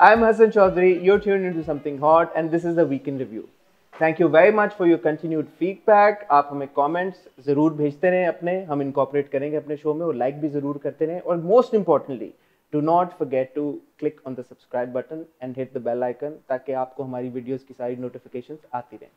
I'm Hassan Chaudhary. You're tuned into something hot, and this is the weekend review. Thank you very much for your continued feedback. आप हमें comments ज़रूर भेजते रहें अपने, हम incorporate करेंगे अपने show में और like भी ज़रूर करते रहें और most importantly, do not forget to click on the subscribe button and hit the bell icon ताकि आपको हमारी videos की सारी notifications आती रहें.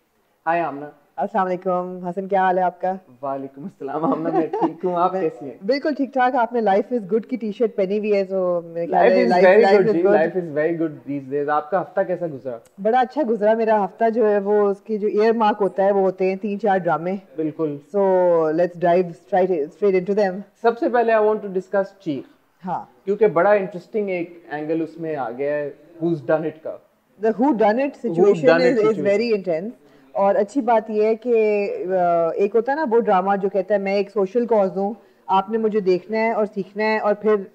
Hi आमना. अस्सलाम वालेकुम हसन, क्या हाल है आपका? वालेकुम अस्सलाम आमना, मैं ठीक हूँ, आप कैसी हैं? बिल्कुल ठीक ठाक. आपने लाइफ इज गुड की टी शर्ट पहनी हुई है, तो मेरे ख्याल लाइफ है इज वेरी गुड is जी, good. Life is very good these days. आपका हफ्ता कैसा गुजरा? बड़ा अच्छा गुजरा मेरा हफ्ता. जो है वो उसकी जो ईयर मार्क होता है वो होते हैं 3-4 ड्रामे. बिल्कुल. So let's dive straight into them. सबसे पहले आई वांट टू डिस्कस चीख. हाँ, क्योंकि बड़ा इंटरेस्टिंग एक एंगल उसमें आ गया है who's done it का. The who done it situation is very intense. और अच्छी बात यह है कि एक होता है ना वो ड्रामा जो कहता है मैं एक सोशल कॉज हूँ, आपने मुझे देखना है और सीखना है, और फिर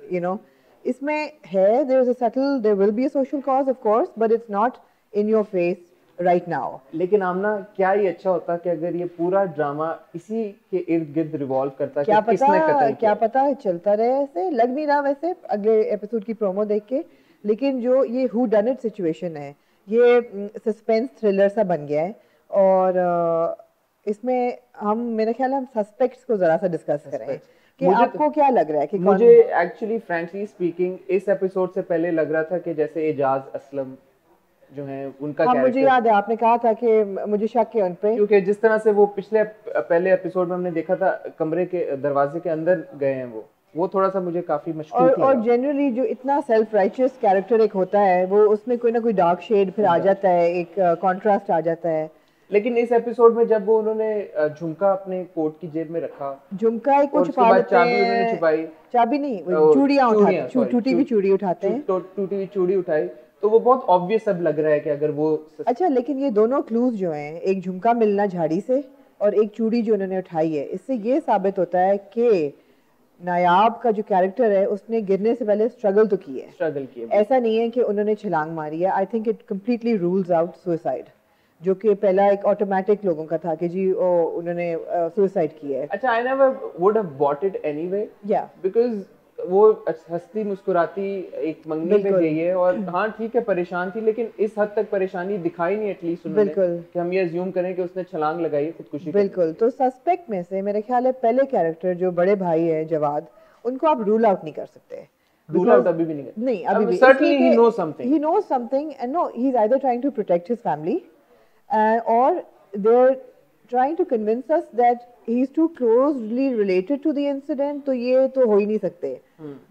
इसमें है there is a subtle, there will be a social cause of course, but it's not in your face right now. लेकिन आमना, क्या ही अच्छा होता कि अगर ये पूरा ड्रामा इसी के इर्द गिर्द रिवॉल्व करता कि किसने कत्ल किया. क्या पता चलता रहे. ऐसे लग नहीं रहा वैसे अगले एपिसोड की प्रोमो देख के. लेकिन जो ये हु डन इट सिचुएशन है ये सस्पेंस थ्रिलर सा बन गया है. और इसमें हम मेरे ख्याल हम सस्पेक्ट्स को जरा सा डिस्कस करें कि आपको क्या लग रहा है कि मुझे एक्चुअली फ्रैंकली स्पीकिंग इस एपिसोड से पहले लग रहा था कि जैसे एजाज असलम जो है उनका कैरेक्टर. मुझे याद है आपने कहा था कि मुझे शक है उन पे, क्योंकि जिस तरह से वो पहले एपिसोड में हमने देखा था कमरे के दरवाजे के अंदर गए हैं वो थोड़ा सा मुझे काफी मशकूक और जनरली जो इतना सेल्फ राइचियस कैरेक्टर एक होता है वो उसमें कोई ना कोई डार्क शेड फिर आ जाता है, एक कॉन्ट्रास्ट आ जाता है. लेकिन इस एपिसोड में जब वो उन्होंने झुमका अपने कोट की जेब में रखा, झुमका एक कुछ चाबी उन्होंने छुपाई, चाबी नहीं चूड़ियां उठाते, टूटी हुई चूड़ी उठाते हैं, टूटी हुई चूड़ी उठाई, तो वो बहुत ऑब्वियस अब लग रहा है कि अगर वो अच्छा. लेकिन ये दोनों क्लूज जो हैं, एक झुमका मिलना झाड़ी से और एक चूड़ी जो उन्होंने उठाई है, इससे ये साबित होता है कि नायाब का जो कैरेक्टर है उसने गिरने से पहले स्ट्रगल तो की है. ऐसा नहीं है कि उन्होंने छलांग मारी है. आई think it completely rules out suicide, जो कि पहला एक ऑटोमेटिक लोगों का था कि जी उन्होंने सुसाइड किया है. अच्छा, I never would have bought it anyway, या बिकॉज़ वो हंसती मुस्कुराती एक मंगनी पे गई है और हाँ ठीक है परेशान थी, लेकिन इस हद तक परेशानी दिखाई नहीं एटलीस्ट उन्होंने कि हम ये अज्यूम करें कि उसने छलांग लगाई है खुदकुशी. बिल्कुल. तो सस्पेक्ट में से मेरे ख्याल है पहले कैरेक्टर जो बड़े भाई है जवाद, उनको आप रूल आउट नहीं कर सकते. रूल आउट अभी भी नहीं अभी भी certainly he knows something and no, he's either trying to protect his family or they're trying to convince us that he's too closely related to the incident. तो ये तो हो ही नहीं सकते,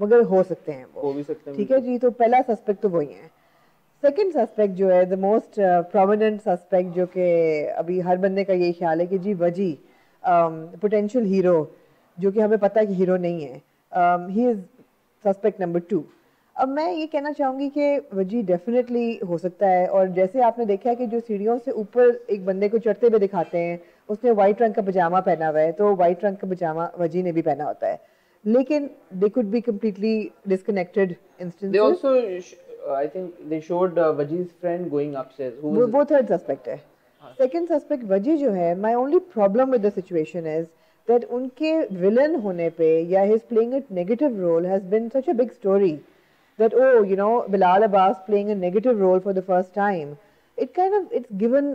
मगर हो सकते हैं वो भी सकते हैं. ठीक है जी. तो पहला सस्पेक्ट तो वही है. सेकंड सस्पेक्ट जो है द मोस्ट प्रोमिनेंट सस्पेक्ट, जो कि अभी हर बंदे का यही ख्याल है कि जी वजी पोटेंशियल हीरो, जो कि हमें पता है कि हीरो नहीं है, ही इज सस्पेक्ट नंबर 2. अब मैं ये कहना चाहूँगी कि वजी डेफिनेटली हो सकता है. और जैसे आपने देखा है कि जो सीढ़ियों से ऊपर एक बंदे को चढ़ते हुए दिखाते हैं, उसने वाइट रंग का पजामा पहना हुआ है, तो वाइट रंग का पजामा वजी ने भी पहना होता है. लेकिन they could be completely disconnected instances. They also, I think they showed Waji's friend going upstairs. वो थर्ड सस्पेक्ट है. सेकंड सस्पेक्ट वजी जो है, my only problem with the situation is that उनके विलन होने पे या his playing a negative role has been such a big story that Bilal Abbas playing a negative role for the first time, it's given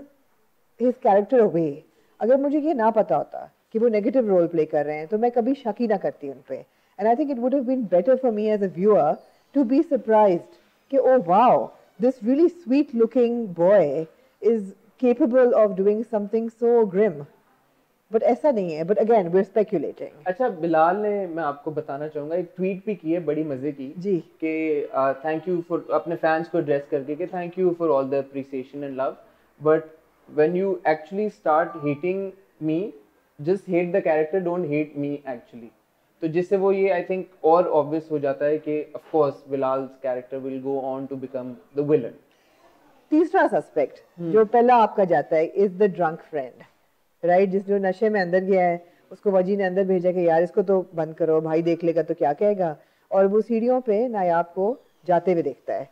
his character away. अगर मुझे ये ना पता होता कि वो नेगेटिव रोल प्ले कर रहे हैं तो मैं कभी शक ही ना करती उन पे. And I think it would have been better for me as a viewer to be surprised कि oh wow, this really sweet looking boy is capable of doing something so grim. But ऐसा नहीं है. But again we are speculating. अच्छा, बिलाल ने, मैं आपको बताना चाहूंगा, एक ट्वीट भी की है बड़ी मजे की जी कि थैंक यू फॉर, अपने फैंस को एड्रेस करके कि thank you for all the appreciation and love, but when you actually start hating me, just hate the character, don't hate me actually. तो जिससे वो ये आई थिंक और ऑब्वियस हो जाता है कि of course Bilal's character will go on to become the villain. तीसरा सस्पेक्ट जो पहला आपका जाता है is the drunk friend, right, जिस जो नशे में अंदर गया है, उसको वजी ने अंदर भेजा कि यार इसको तो बंद करो, भाई देख लेगा तो क्या कहेगा. और वो सीढ़ियों पे नायाब को जाते हुए देखता है.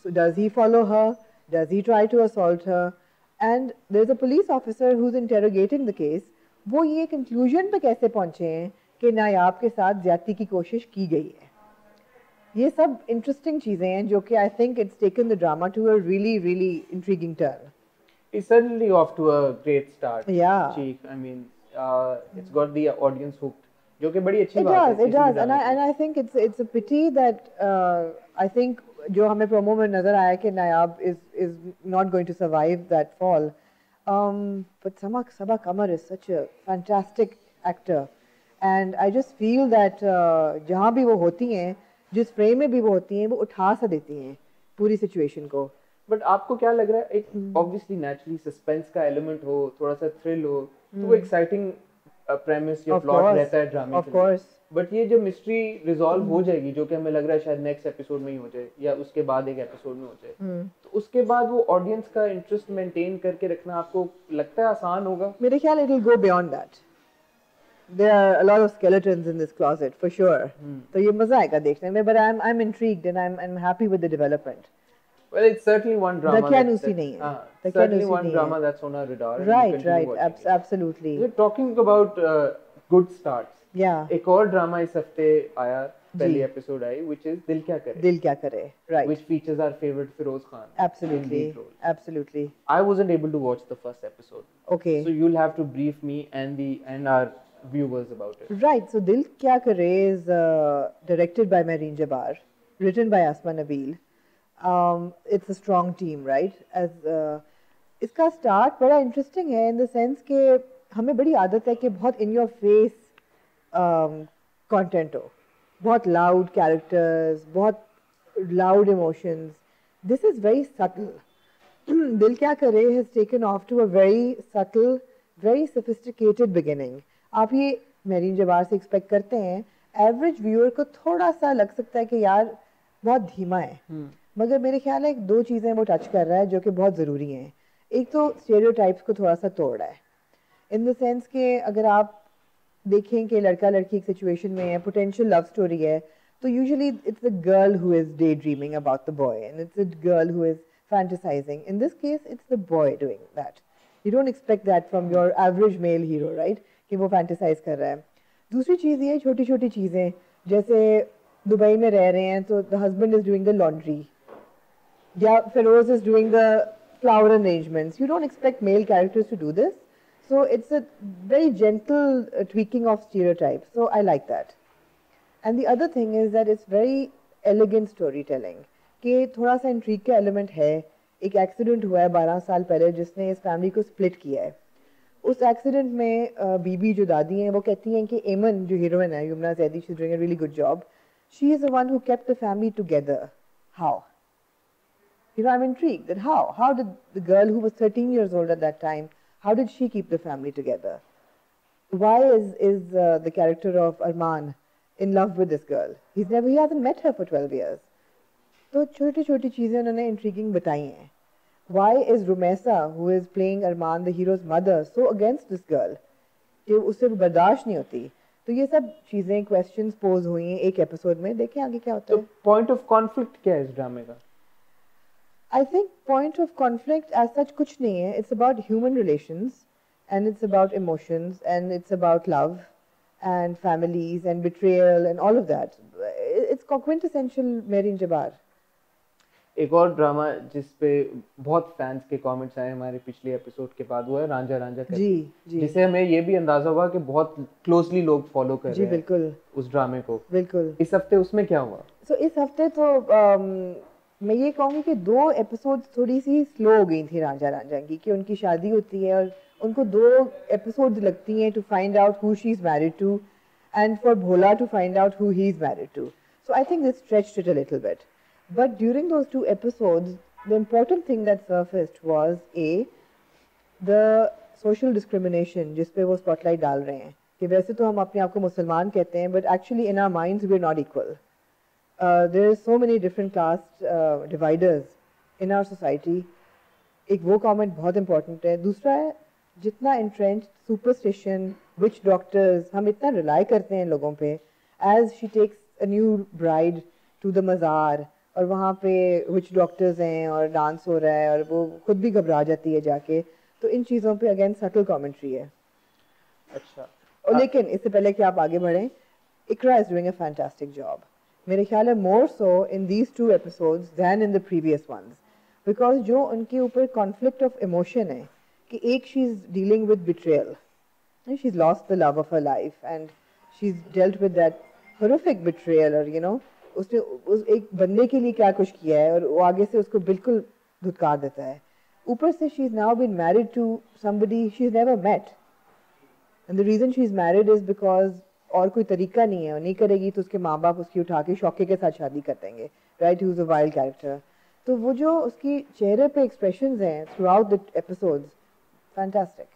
So does he follow her, does he try to assault her, and there is a police officer who is interrogating the case. वो ये कंक्लूजन पे कैसे पहुंचे हैं कि नायाब के साथ ज्यादती की कोशिश की गई है. ये सब इंटरेस्टिंग चीजें हैं जो कि I think it's taken the drama to a really intriguing turn. It's certainly off to a great start. Yeah. Chief, I mean, it's got the audience hooked. जो कि बड़ी अच्छी It बात है does, it किसी भी does, ड्रामे and I think it's a pity that I think जो हमें promo में नजर आया कि नायाब is not going to survive that fall. But Sabaa Qamar is such a fantastic actor, and I just feel that जहाँ भी वो होती हैं, जिस फ्रेम में भी वो होती हैं, वो उठा सा देती हैं पूरी सिचुएशन को. बट आपको क्या लग रहा है, एक ऑब्वियसली नेचुरली सस्पेंस का एलिमेंट हो, थोड़ा सा थ्रिल हो, तो वो एक्साइटिंग प्रेमिस या प्लॉट रहता है ड्रामे Of course. बट ये जो मिस्ट्री रिजॉल्व हो जाएगी, जो कि हमें लग रहा है शायद नेक्स्ट एपिसोड में ही हो जाए या उसके बाद एक एपिसोड में हो जाए, तो उसके बाद वो ऑडियंस का इंटरेस्ट मेंटेन करके रखना आपको लगता है आसान होगा? मेरे ख्याल it will go beyond that. There are a lot of skeletons in this closet for sure. तो ये मजा आएगा देखने में, but I'm intrigued and I'm happy with the development. Well, it's certainly one drama. दकियानूसी नहीं है. Certainly one drama that's on our radar. Right. Absolutely. So talking about good starts. Yeah. एक और ड्रामा इस हफ्ते आया, पहली एपिसोड आई, which is दिल क्या करे. दिल क्या करे. Right. Which features our favorite Feroz Khan. Absolutely. I wasn't able to watch the first episode. Okay. So you'll have to brief me and our viewers about it. Right. So Dil Kya Kare is directed by Mehreen Jabbar, written by Asma Nabil. It's a strong team, right? As इसका start बड़ा interesting है in the sense कि हमें बड़ी आदत है कि बहुत in your face content हो, बहुत loud characters, बहुत loud emotions. This is very subtle. Dil Kya Kare has taken off to a very subtle, very sophisticated beginning. आप ये मेरीन जबार से एक्सपेक्ट करते हैं, एवरेज व्यूअर को थोड़ा सा लग सकता है कि यार बहुत धीमा है, मगर मेरे ख्याल है एक दो चीज़ें वो टच कर रहा है जो कि बहुत ज़रूरी हैं. एक तो स्टेरियोटाइप्स को थोड़ा सा तोड़ रहा है, इन द सेंस कि अगर आप देखें कि लड़का लड़की एक सिचुएशन में है, पोटेंशियल लव स्टोरी है, तो usually it's the girl who is day dreaming about the boy and it's the girl who is fantasizing. In this case, it's the boy doing that. You don't expect that from your average male hero, right? कि वो fantasize कर रहा है. दूसरी चीज़ ये छोटी छोटी चीज़ें, जैसे दुबई में रह रहे हैं तो the husband is doing the laundry, या Feroz is doing the flower arrangements. You don't expect male characters to do this. So it's a very gentle tweaking of stereotypes. So I like that. And the other thing is that it's very elegant storytelling. कि थोड़ा सा intrigue का element है. एक accident हुआ है 12 साल पहले जिसने इस फैमिली को स्प्लिट किया है. उस एक्सीडेंट में बीबी जो दादी हैं वो कहती हैं कि एमन जो हीरोइन है Yumna Zaidi, she is doing a really good job. She is the one who kept the family together. How? You know, I'm intrigued that how did the girl who was 13 years old at that time, how did she keep the family together? Why is the character of Arman in love with this girl? He hasn't met her for 12 years. तो छोटी छोटी चीज़ें उन्होंने intriguing बताई हैं. Why is Rumesa, who is playing Arman, the hero's mother, so against this girl? कि उससे बर्दाश्त नहीं होती. तो ये सब चीज़ें questions pose हुई हैं एक एपिसोड में. देखें आगे क्या होता है. तो point of conflict क्या है इस ड्रामे का? I think point of conflict as such कुछ नहीं है. It's about human relations and it's about emotions and it's about love and families and betrayal and all of that. It's quintessential Mehreen Jabbar. एक और drama जिस पे बहुत fans के comments आए हमारे पिछले एपिसोड के बाद, वो है रांझा रांझा करके. जी. जिसे हमें ये भी अंदाजा हुआ कि बहुत क्लोजली लोग फॉलो कर रहे हैं. बिल्कुल उस ड्रामे को. बिल्कुल. इस हफ्ते उसमें क्या हुआ? इस हफ्ते तो मैं ये कहूँगी कि 2 एपिसोड थोड़ी सी स्लो हो गई थी रांझा रांझा की, कि उनकी शादी होती है और उनको 2 एपिसोड लगती हैं to find out who she is married to and for Bhola to find out who he is married to. So I think this stretched it a little bit. But during those 2 episodes, the important thing that surfaced was the social discrimination जिस पे वो spotlight डाल रहे हैं कि वैसे तो हम अपने आप को मुसलमान कहते हैं, but actually in our minds we are not equal. There are so many different caste dividers in our society. एक वो comment बहुत important है. दूसरा है जितना entrenched superstition, witch doctors, हम इतना rely करते हैं लोगों पे, as she takes a new bride to the mazar, और वहाँ पे विच डॉक्टर्स हैं और डांस हो रहा है और वो खुद भी घबरा जाती है जाके. तो इन चीज़ों पे अगेन सटल कमेंट्री है. अच्छा. और लेकिन इससे पहले कि आप आगे बढ़ें, Iqra is doing a fantastic job. मेरे ख्याल है more so in these two episodes than in the previous ones, because जो उनके ऊपर conflict of emotion है कि एक she is dealing with betrayal and she's lost the love of her life and she's dealt with that horrific betrayal, और उसने उस एक बंदे के लिए क्या कुछ किया है और वो आगे से उसको बिल्कुल धुतकार देता है. ऊपर से she is now been married to somebody she's never met, and the reason she's married is because और कोई तरीका नहीं है, वो नहीं करेगी तो उसके माँ बाप उसकी उठा के शौके के साथ शादी कर देंगे, right? He was a wild character. तो वो जो उसकी चेहरे पे एक्सप्रेशंस हैं through out the episodes, fantastic.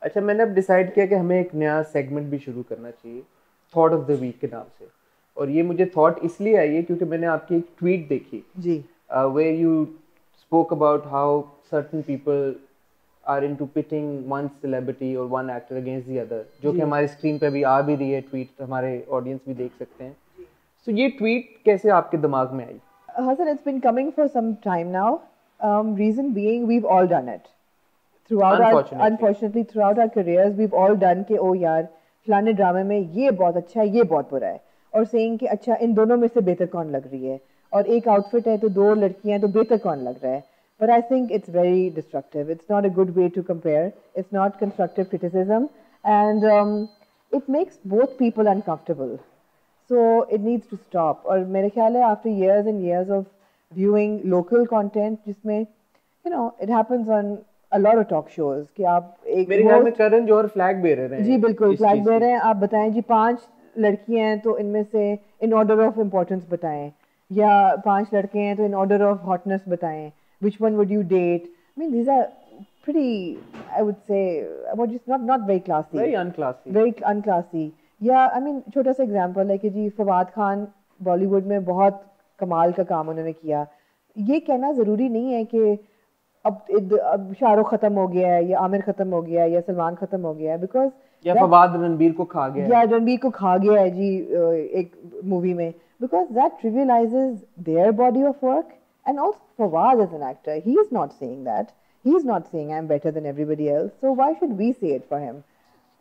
अच्छा, मैंने अब डिसाइड किया कि हमें एक नया सेगमेंट भी शुरू करना चाहिए, थॉट ऑफ द वीक के नाम से. और ये मुझे थॉट इसलिए आई है क्योंकि मैंने आपकी एक ट्वीट देखी जी, where you spoke about how certain people are into pitting one celebrity or one actor against the other, जो कि हमारी स्क्रीन पे भी आ भी रही है ट्वीट, हमारे ऑडियंस भी देख सकते हैं. सो ये ट्वीट कैसे आपके दिमाग में आई? Hassan, it's been coming for some time now. Reason being, we've all done it. Unfortunately, throughout our careers, we've all done कि ओ यार फलाने ड्रामे में ये बहुत अच्छा है, ये बहुत बुरा है, और saying कि अच्छा इन दोनों में से बेहतर कौन लग रही है, और एक आउटफिट है तो दो लड़कियां तो बेहतर कौन लग रहा है. But I think it's very destructive. It's not a good way to compare. It's not constructive criticism, and it makes both people uncomfortable. So it needs to stop. और मेरे ख्याल है after years and years of viewing local content, जिसमें it happens on a lot of talk shows कि आप एक मेरे ख्याल में करण जौहर फ्लैग बेरर हैं. जी बिल्कुल फ्लैग बेरर हैं. आप बताएं जी 5 लड़कियां हैं तो इनमें से इन ऑर्डर ऑफ इम्पोर्टेंस बताएं, या 5 लड़के हैं तो इन ऑर्डर ऑफ हॉटनेस बताएं. Which one would you date? I mean, these are pretty, I would say, just not very classy. Very unclassy. Very unclassy. Yeah, I mean, छोटा सा example है कि जी फवाद खान बॉलीवुड में बहुत कमाल का काम उन्होंने किया. ये कहना ज़रूरी नहीं है कि अब शाहरुख खत्म हो गया है या आमिर खत्म हो गया है या सलमान खत्म हो गया है, बिकॉज या फवाद रणबीर को खा गया है, या रणबीर को खा गया है जी एक मूवी में, because that trivialises their body of work. And also Fawad as an actor, he is not saying that. He is not saying I'm better than everybody else. So why should we say it for him?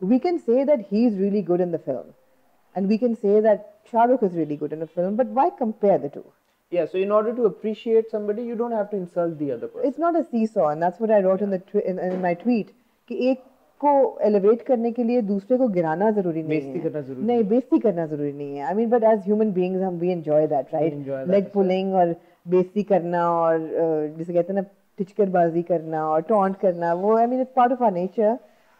We can say that he is really good in the film. And we can say that Shah Rukh is really good in a film. But why compare the two? Yeah, so in order to appreciate somebody, you don't have to insult the other person. It's not a seesaw. And that's what I wrote in my tweet. कि एक को elevate करने के लिए दूसरे को गिराना ज़रूरी नहीं है. बेइज्जती करना ज़रूरी नहीं, बेइज्जती करना ज़रूरी नहीं है. I mean, but as human beings, we enjoy that, right? Leg pulling और बेइज्जती करना और जिसे कहते हैं ना टिचकरबाजी करना और टॉन्ट करना, वो I mean it's part of our nature,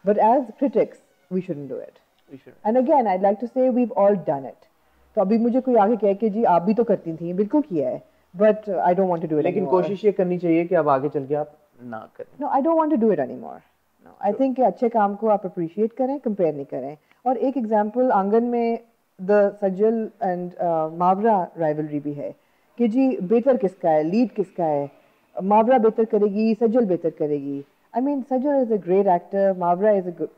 but as critics we shouldn't do it. We shouldn't. And again I'd like to say we've all done it. तो अभी मुझे कोई आगे कहे कि जी आप भी तो करती थी, बिल्कुल किया है, but I don't want to do it लेकिन anymore. कोशिश ये करनी चाहिए कि अब आगे चल के आप ना करें. No, I don't want to do it anymore. No, I think कि अच्छे काम को आप appreciate करें, compare नहीं करें. और एक example आंगन में the सज्जल and मावरा rivalry भी है कि जी बेहतर किसका है, लीड किसका है, मावरा बेहतर करेगी, सज्जल बेहतर करेगी. I mean, Sajjal is a great actor. Mavra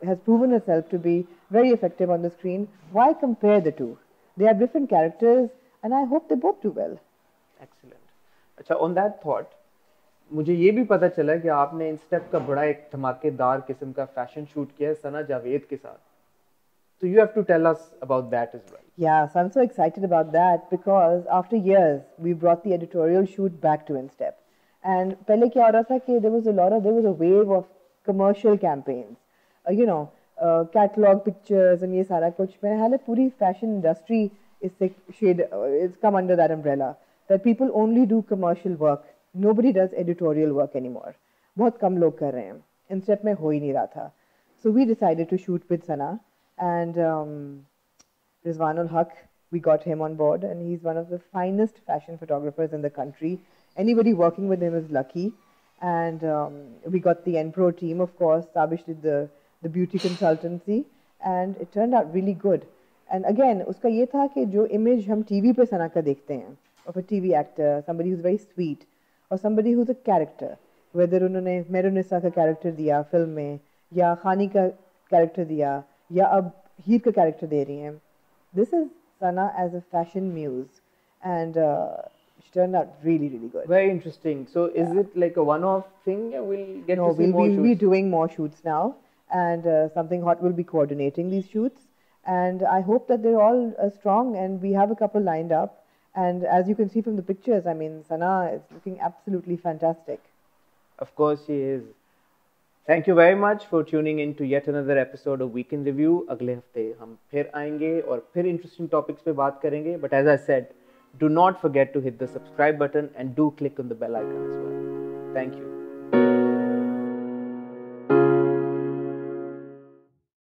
has proven herself to be very effective on the screen. Why compare the two? They have different characters, and I hope they both do well. Excellent. अच्छा, on that thought, मुझे ये भी पता चला कि आपने इंस्टेप का बड़ा एक धमाकेदार किस्म का फैशन शूट किया है सना जावेद के साथ. So you have to tell us about that as well. Yeah, so I'm so excited about that because after years we brought the editorial shoot back to Instep. And पहले क्या हो रहा था कि there was a wave of commercial campaigns, catalog pictures and ये सारा कुछ. मेरे ख्याल है पूरी fashion industry इससे it's come under that umbrella that people only do commercial work. Nobody does editorial work anymore. बहुत कम लोग कर रहे हैं. Instep में हो ही नहीं रहा था. So we decided to shoot with Sana. And Rizwanul Haq, we got him on board, and he's one of the finest fashion photographers in the country. Anybody working with him is lucky. And we got the Enpro team, of course. Sabish did the beauty consultancy, and it turned out really good. And again, उसका ये था कि जो image हम TV पे सना का देखते हैं, of a TV actor, somebody who's very sweet, or somebody who's a character, whether उन्होंने मेरुनिसा का character दिया film में, या खानी का character दिया, या अब हीर का कैरेक्टर दे रही हैं. This is Sana as a fashion muse, and she turned out really, really good. Very interesting. So is it like a one-off thing? We'll get to see more shoots? We'll be doing more shoots now, and Something Hot will be coordinating these shoots. and I hope that they're all strong, and we have a couple lined up. And as you can see from the pictures, I mean, Sana is looking absolutely fantastic. Of course she is. Thank you very much for tuning in to yet another episode of Weekend Review. अगले हफ्ते हम फिर आएंगे और फिर interesting topics पे बात करेंगे. But as I said, do not forget to hit the subscribe button and do click on the bell icon as well. Thank you.